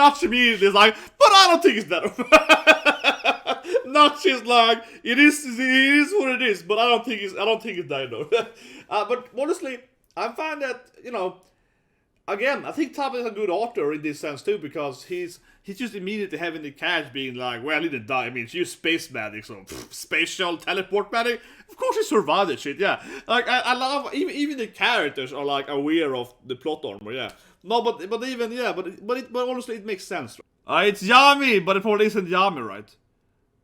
Notch immediately is like, but I don't think it's that. Notch is like, it is what it is, but I don't think it's that, no. But honestly, I find that, again, I think Tabata is a good author in this sense too, because he's just immediately having the catch being like, well, he didn't die. I mean, it's just space magic, so spatial teleport magic. Of course, he survived that shit. Yeah, like I love even the characters are like aware of the plot armor. Yeah, no, but honestly, it makes sense. It's Yami, but it probably isn't Yami, right?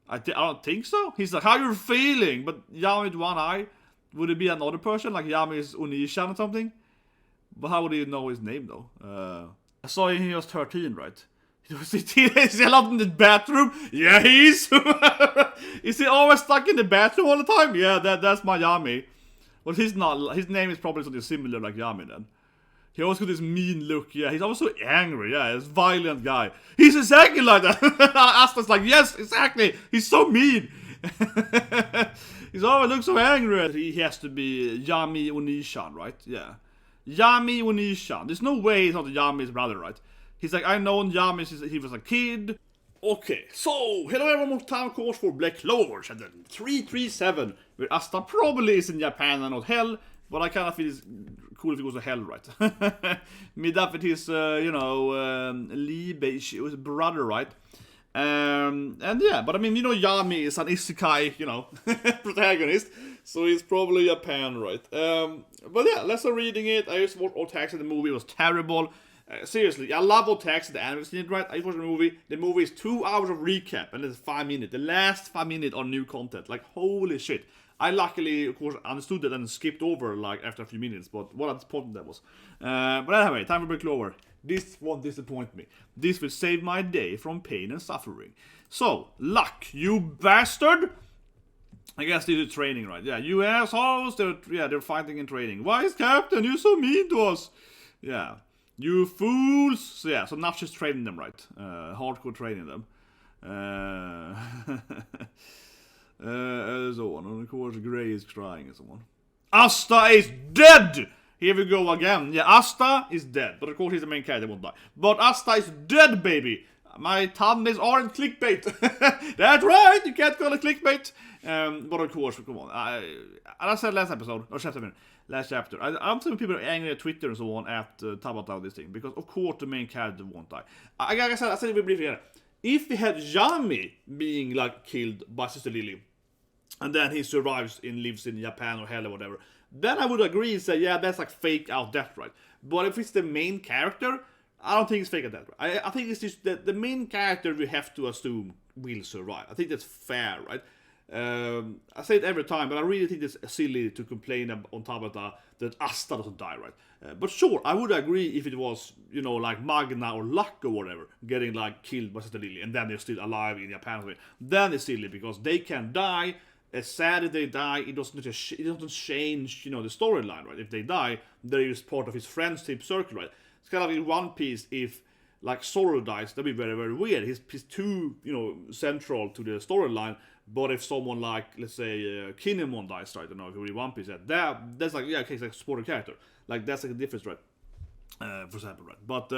I don't think so. He's like, how you feeling? But Yami with one eye, would it be another person like Yami is Onii-chan or something? But how would you know his name though? I saw him, he was 13, right? Is he allowed in the bathroom? Yeah, he is! Is he always stuck in the bathroom all the time? Yeah, that's my Yami. Well, he's not. His name is probably something similar like Yami then. He always got this mean look. Yeah, he's always so angry. Yeah, he's a violent guy. He's exactly like that. Asta's like, yes, exactly. He's so mean. He's always looks so angry. He has to be Yami Onii-chan, right? Yeah. Yami Onii-chan. There's no way he's not Yami's brother, right? He's like, I know Yami since he was a kid. Okay, so, hello everyone, more time course for Black Clover, and then 337, where Asta probably is in Japan and not hell, but I kind of feel it's cool if he goes to hell, right? Meet up with his, his brother, right? And yeah, but I mean, Yami is an isekai, protagonist, so he's probably Japan, right? But yeah, let's start reading it. I just watched all text in the movie, it was terrible. Seriously, I love all text the anime scene, right? I watched the movie. The movie is 2 hours of recap, and it's 5 minutes. The last 5 minutes on new content. Like, holy shit. I luckily, of course, understood that and skipped over, like, after a few minutes, but what a disappointment that was. But anyway, time for Black Clover. This won't disappoint me. This will save my day from pain and suffering. So, luck, you bastard! I guess this is training, right? Yeah, you assholes, they're fighting and training. Why is Captain, you're so mean to us? Yeah. You fools! So yeah, so Notch is training them, right? Hardcore training them. So on. And of course, Grey is crying and so on. Asta is dead! Here we go again. Yeah, Asta is dead. But of course, he's the main character, won't die. But Asta is dead, baby! My thumbnails aren't clickbait. That's right, you can't call it clickbait. But of course, come on. I said last episode, or last chapter. I'm seeing people are angry at Twitter and so on at Tabata this thing. Because of course the main character won't die. I said it very briefly here. If we had Yami being like killed by Sister Lilith, and then he survives and lives in Japan or hell or whatever, then I would agree and say, yeah, that's like fake out death, right? But if it's the main character, I don't think it's fake out death. Right? I think it's just that the main character we have to assume will survive. I think that's fair, right? I say it every time, but I really think it's silly to complain on Tabata that Asta doesn't die, right? But sure, I would agree if it was, like Magna or Luck or whatever, getting like killed by Sister Lily, and then they're still alive in Japan. Then it's silly because they can die. As sad as they die, it doesn't change, the storyline, right? If they die, they're just part of his friends' type circle, right? It's kind of like in One Piece, if like Zoro dies, that'd be very, very weird. He's too, central to the storyline. But if someone like, let's say, Kinemon dies, right? I don't know if you read One Piece, that's like, yeah, okay, it's like a supporting character. Like, that's like a difference, right? For example, right? But,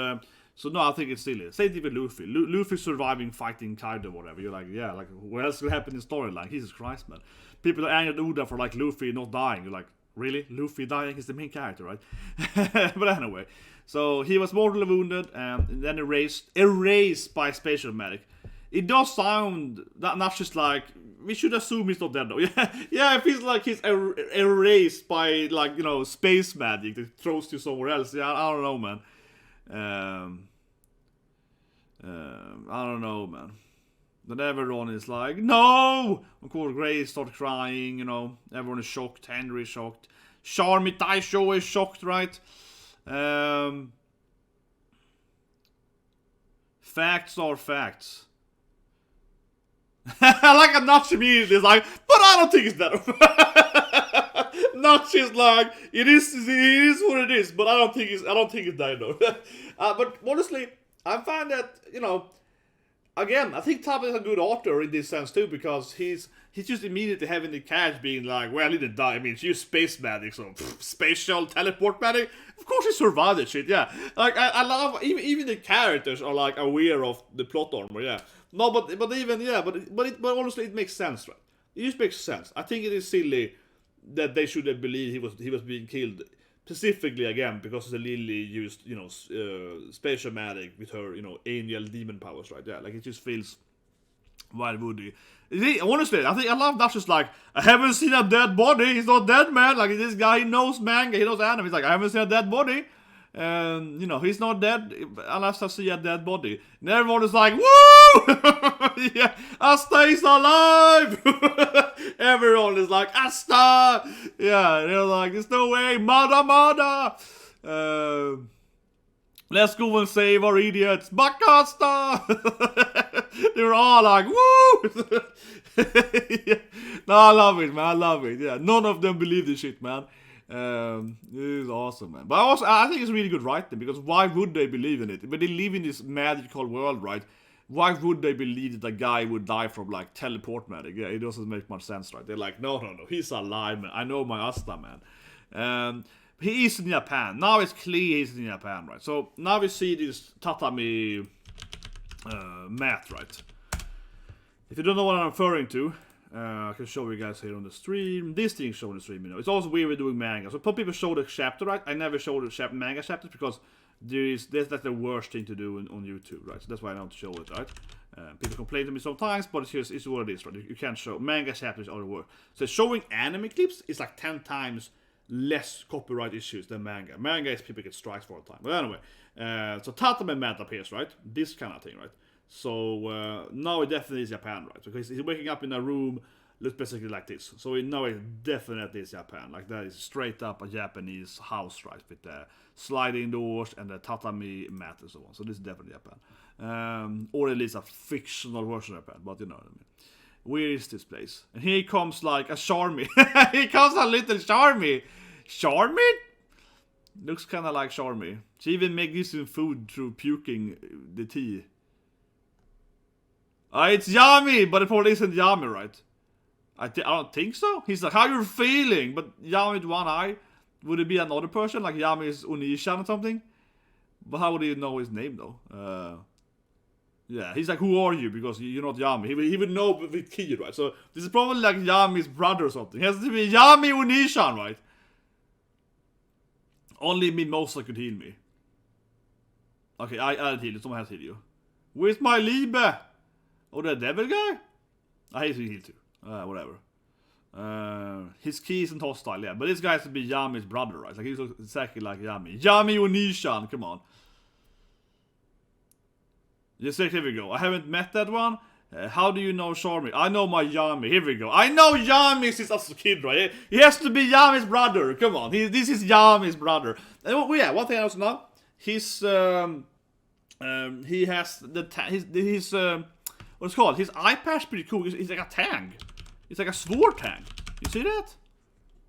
so no, I think it's silly. Same thing with Luffy. Luffy surviving, fighting Kaido, whatever. You're like, yeah, like, what else will happen in the storyline? Jesus Christ, man. People are angry at Uda for, like, Luffy not dying. You're like, really? Luffy dying is the main character, right? But anyway. So, he was mortally wounded, and then erased by spatial medic. It does sound not just like, we should assume he's not dead though. Yeah, it feels like he's erased by, like, space magic that throws you somewhere else. Yeah, I don't know, man. I don't know, man. But everyone is like, no! Of course, Grace starts crying, everyone is shocked, Henry is shocked. Charmy Taisho is shocked, right? Facts are facts. I like a Notch immediately is like, but I don't think it's that. Notch is like, it is what it is, but I don't think it's that, no. But honestly, I find that, again, I think Tabata is a good author in this sense too, because he's just immediately having the catch being like, well, he didn't die. I mean, it's just space magic, so spatial teleport magic. Of course, he survived that shit. Yeah, like I love even the characters are like aware of the plot armor. Yeah, no, but honestly, it makes sense, right? It just makes sense. I think it is silly that they should have believed he was being killed. Specifically, again, because the Lily used, spatial magic with her, angel demon powers, right? Yeah, like it just feels wild woody. Honestly, I love that's just like, I haven't seen a dead body. He's not dead, man. Like this guy, he knows manga, he knows anime. He's like, I haven't seen a dead body. And he's not dead unless I see a dead body. And everyone is like, woo! Yeah, Asta is alive! Everyone is like, Asta! Yeah, they're like, there's no way, Mada! Let's go and save our idiots, Bakasta! They're all like, woo! Yeah. No, I love it, man, I love it. Yeah, none of them believe this shit, man. It is awesome, man. But I think it's really good writing, because why would they believe in it? But they live in this magical world, right? Why would they believe that a guy would die from like teleport magic? Yeah, it doesn't make much sense, right? They're like, no, he's alive, man. I know my Asta, man. He is in Japan. Now it's clear he's in Japan, right? So now we see this tatami mat, right? If you don't know what I'm referring to, I can show you guys here on the stream. This thing shown on the stream, It's also weird with doing manga. So people show the chapter, right? I never show the manga chapters because that's the worst thing to do on YouTube, right? So that's why I don't show it, right? People complain to me sometimes, but it's what it is, right? You can't show manga chapters are the worst. So showing anime clips is like 10 times less copyright issues than manga. Manga is people get strikes for all the time. But anyway, so tatami mat appears, right? This kind of thing, right? So now it definitely is Japan, right? Because he's waking up in a room, looks basically like this. So now it definitely is Japan. Like that is straight up a Japanese house, right? With the sliding doors and the tatami mat and so on. So this is definitely Japan. Or at least a fictional version of Japan, but you know what I mean. Where is this place? And here comes like a Charmy. Here comes a little Charmy. Charmy? Looks kind of like Charmy. She even makes him food through puking the tea. It's Yami, but it probably isn't Yami, right? I don't think so. He's like, how you feeling? But Yami with one eye. Would it be another person? Like Yami is Onii-chan or something? But how would he know his name, though? Yeah, he's like, who are you? Because you're not Yami. He would know with key, right? So this is probably like Yami's brother or something. It has to be Yami Onii-chan, right? Only Mimosa could heal me. Okay, I'll heal you. Someone has to heal you. Where's my Liebe? Oh, the devil guy? I hate to heal too. Whatever. His key isn't hostile, yeah. But this guy has to be Yami's brother, right? Like, he looks exactly like Yami. Yami Onii-chan, come on. Just here we go. I haven't met that one. How do you know Charmy? I know my Yami. Here we go. I know Yami since I was a kid, right? He has to be Yami's brother. Come on. This is Yami's brother. And yeah, one thing I also know. He has his what's it called? His eye patch is pretty cool. It's like a tang. It's like a sword tang. You see that?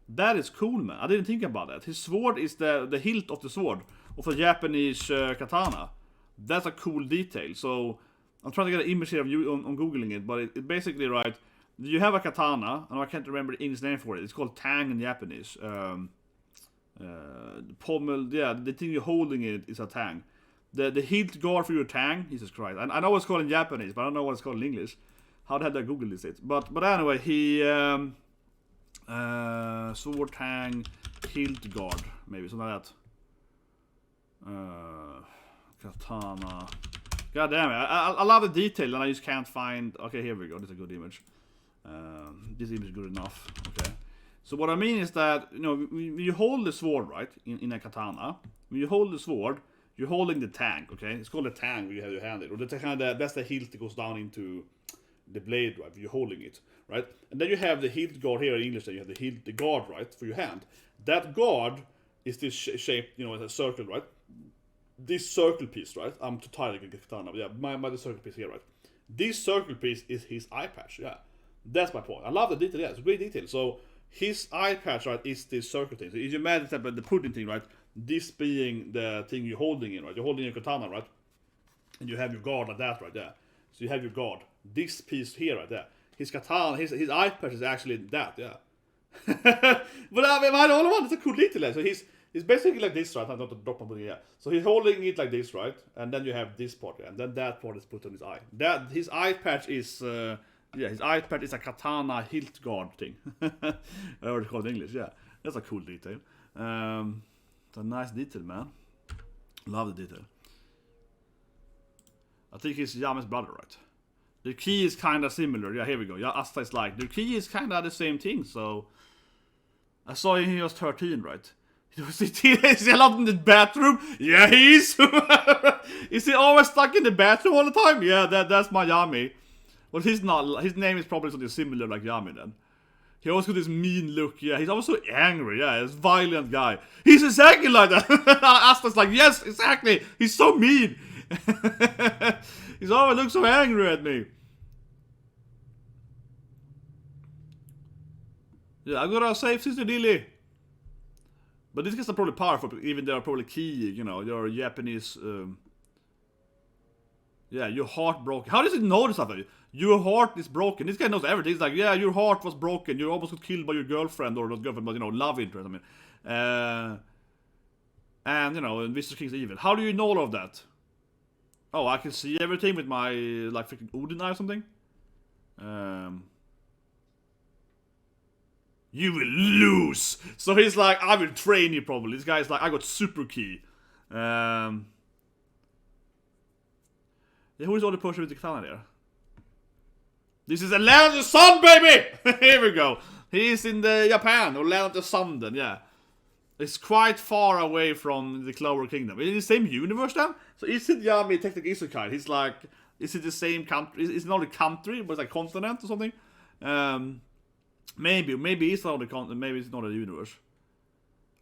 That is cool, man. I didn't think about that. His sword is the hilt of the sword of a Japanese katana. That's a cool detail. So I'm trying to get an image here of you on Googling it, but it basically, right, you have a katana, and I can't remember the English name for it. It's called tang in Japanese. Pommel, yeah, the thing you're holding it is a tang. The hilt guard for your tang, Jesus Christ. I know what it's called in Japanese, but I don't know what it's called in English. How the hell did I Google this? But anyway, he sword tang hilt guard, maybe something like that. Katana. God damn it. I love the detail and I just can't find. Okay, here we go. This is a good image. This image is good enough. Okay. So what I mean is that, when you hold the sword, right, in a katana, when you hold the sword, you're holding the tang, okay? It's called a tang when you have your hand in. Or that's the hilt that goes down into the blade, right? You're holding it, right? And then you have the hilt guard here in English, then you have the guard, right, for your hand. That guard is this shape, it's a circle, right? This circle piece, right? I'm too tired to get katana. Yeah, my circle piece here, right? This circle piece is his eye patch. Yeah, that's my point. I love the detail. Yeah, it's a great detail. So his eye patch, right, is this circle thing. So if you imagine the pudding thing, right? This being the thing you're holding in, right? You're holding your katana, right? And you have your guard like that, right? Yeah. So you have your guard. This piece here, right there. His katana, his eye patch is actually that, yeah. But I mean, the only one is a cool detail. So he's basically like this, right? I'm not to drop my here. So he's holding it like this, right? And then you have this part, and then that part is put on his eye. That his eye patch is, his eye patch is a katana hilt guard thing. Or it's called in English, yeah. That's a cool detail. It's a nice detail, man. Love the detail. I think he's Yami's brother, right? The key is kind of similar. Yeah, here we go. Yeah, Asta is like, the key is kind of the same thing, so... I saw him, he was 13, right? Is he allowed in the bathroom? Yeah, he is! Is he always stuck in the bathroom all the time? Yeah, that's my Yami. Well, he's not. His name is probably something similar like Yami then. He always got this mean look, yeah. He's always so angry, yeah. He's a violent guy. He's exactly like that. Asta's like, yes, exactly. He's so mean. He's always looks so angry at me. Yeah, I'm gonna save Sister Lilith. But these guys are probably powerful, even they are probably key, you know, you're Japanese, yeah, your heart broken. How does it know this stuff? Your heart is broken. This guy knows everything. He's like, yeah, your heart was broken. You almost got killed by your girlfriend, or not girlfriend, but, you know, love interest, I mean. And, you know, and Mr. King's evil. How do you know all of that? Oh, I can see everything with my, like, freaking Odin eye or something. You will lose. So he's like, I will train you probably. This guy's like, I got super key. Yeah, who is the other person with the katana there? This is the land of the sun, baby! Here we go. He's in the Japan, or land of the sun then, yeah. It's quite far away from the Clover Kingdom. Is it the same universe then? So is it Yami technically Isekai? He's like, is it the same country? Is it not a country, but it's like a continent or something? Maybe it's not a continent, maybe it's not a universe.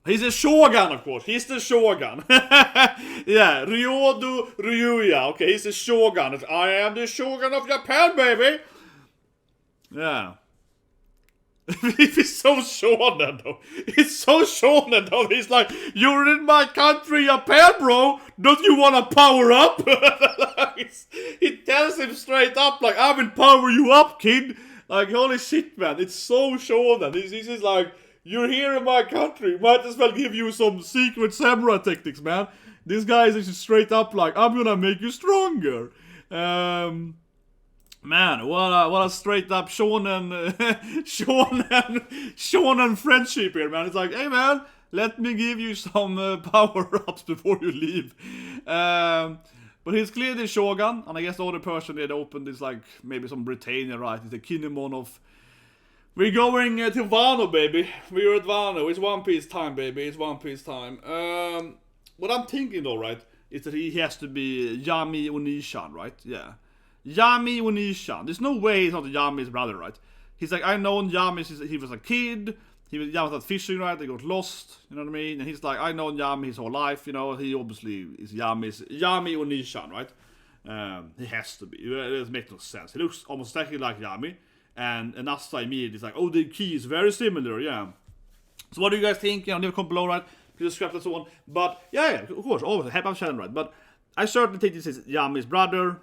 He's a shogun, of course. He's the shogun. Yeah, Ryodo Ryuya. Okay, he's the shogun. I am the shogun of Japan, baby. Yeah. He's so shonen, though. It's so shonen, though. He's like, you're in my country, Japan, bro. Don't you want to power up? He tells him straight up, like, I will power you up, kid. Like, holy shit, man. It's so shonen. He's just like, you're here in my country. Might as well give you some secret samurai techniques, man. This guy is just straight up like, I'm gonna make you stronger. Man, what a straight up shonen, shonen friendship here, man. It's like, hey, man, let me give you some power-ups before you leave. But he's clearly shogun, and I guess the other person that opened is like maybe some Britannia, right? It's the Kinemon of... We're going to Wano, baby. We're at Wano. It's One Piece time, baby. It's One Piece time. What I'm thinking, though, right, is that he has to be Yami Onii-chan, right? Yeah. Yami Onii-chan. There's no way he's not Yami's brother, right? He's like, I know Yami since he was a kid. Yami was out fishing, right? They got lost, you know what I mean? And he's like, I know Yami his whole life, you know? He obviously is Yami Onii-chan, right? He has to be. It doesn't make no sense. He looks almost exactly like Yami. And Asta immediately is like, oh, the key is very similar, yeah. So what do you guys think? You know, leave a comment below, right? Please subscribe and so on. But, yeah, of course, always help out channel, right? But I certainly think this is Yami's brother.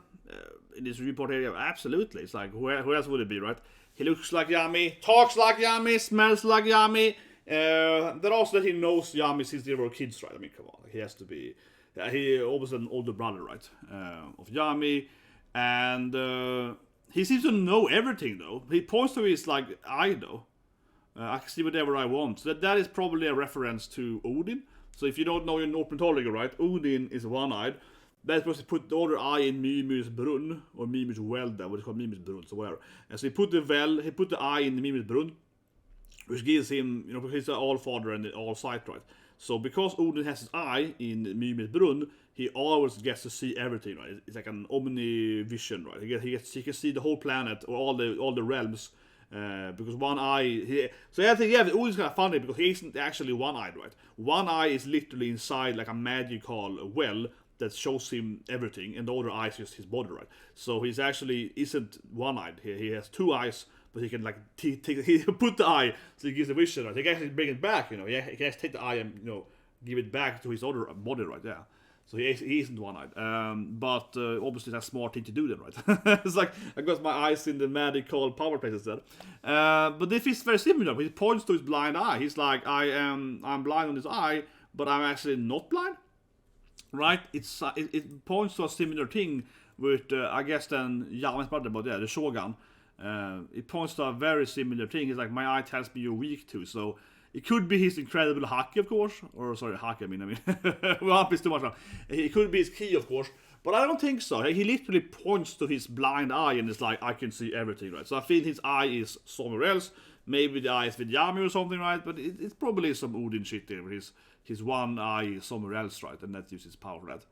In this report here, yeah, absolutely. It's like, who else would it be, right? He looks like Yami, talks like Yami, smells like Yami. Then also that he knows Yami since they were kids, right? I mean, come on. He has to be... he obviously an older brother, right? Of Yami. And... he seems to know everything, though. He points to his, like, eye, though. I can see whatever I want. So that is probably a reference to Odin. So if you don't know your Norse mythology, right? Odin is one-eyed. That's supposed to put the other eye in Mimir's brunn. Or Mimir's well, then. What is called Mimir's brunn, so whatever. And so he put the eye in Mimir's brunn. Which gives him, you know, because he's the all-father and the all-sight, right? So because Odin has his eye in Mimir's brunn, he always gets to see everything, right? It's like an omni-vision, right? He can see the whole planet or all the realms, because one eye. So I think Odin's kind of funny because he isn't actually one-eyed, right? One eye is literally inside like a magical well that shows him everything, and the other eye is just his body, right? So he's actually isn't one-eyed. He has two eyes. But he can like he put the eye so he gives the vision, right? He can actually bring it back, you know. He can actually take the eye and, you know, give it back to his other body, right? Yeah. So he isn't one-eyed. But obviously that's a smart thing to do then, right? It's like, I got my eyes in the medical power place instead. But this is very similar. He points to his blind eye. He's like, I'm blind on this eye, but I'm actually not blind. Right? It points to a similar thing with, I guess then, Yami's brother, but yeah, the shogun. It points to a very similar thing. It's like, my eye tells me you're weak too. So it could be his incredible haki, of course. Or, sorry, haki, I mean, we won't be too much now. It could be his ki, of course. But I don't think so. He literally points to his blind eye and it's like, I can see everything, right? So I feel his eye is somewhere else. Maybe the eye is with Yami or something, right? But it's probably some Odin shit there. His one eye is somewhere else, right? And that uses power for that.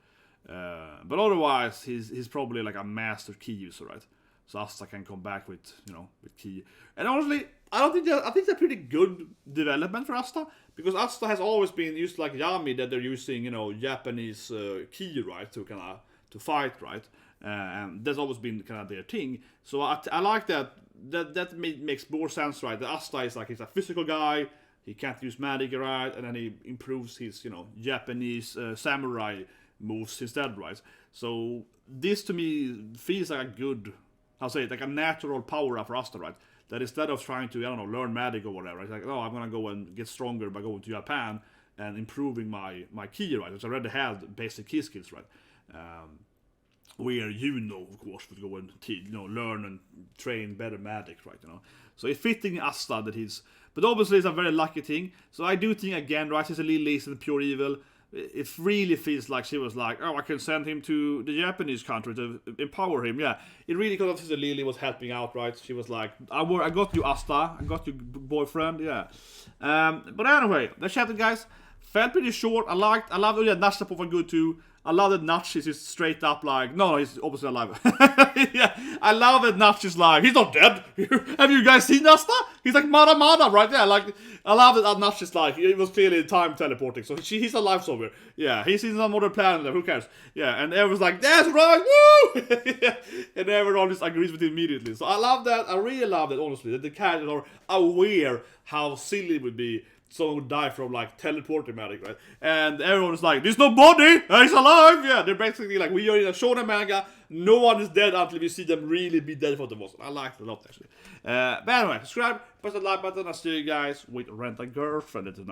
But otherwise, he's probably like a master ki user, right? So Asta can come back with, with ki. And honestly, I think it's a pretty good development for Asta, because Asta has always been used like Yami, that they're using, Japanese ki, right, to fight, right? And that's always been kind of their thing. So I like that. That makes more sense, right? The Asta is like, he's a physical guy. He can't use magic, right? And then he improves his, Japanese samurai moves instead, right? So this to me feels like a good, like a natural power up for Asta, right? That instead of trying to, learn magic or whatever, it's like, I'm gonna go and get stronger by going to Japan and improving my ki, right? Which I already had basic ki skills, right? Where of course, would go and learn and train better magic, right? So it's fitting Asta that but obviously it's a very lucky thing. So I do think again, right, Sister Lilith and pure evil. It really feels like she was like, I can send him to the Japanese country to empower him. Yeah, it really got Sister Lily was helping out, right? She was like, I got you, Asta. I got you, boyfriend. Yeah. But anyway, the chapter, guys, felt pretty short. I loved Nashapov was good too. I love that Natch is just straight up like, no, he's obviously alive. Yeah, I love that Natch is like, he's not dead. Have you guys seen Asta? He's like, Mada, right? Yeah, like, I love that Natch is like, he was clearly time teleporting, so he's alive somewhere. Yeah, he's in some other planet, who cares? Yeah, and everyone's like, that's right, woo! Yeah, and everyone just agrees with him immediately. So I love that, I really love that, honestly, that the characters are aware how silly it would be someone would die from like teleporting magic, right? And everyone's like, there's no body, he's alive. Yeah, they're basically like, we are in a shonen manga, no one is dead until we see them really be dead for the most. I like it a lot, actually. But anyway, subscribe, press the like button. I'll see you guys with Rent a Girlfriend tonight.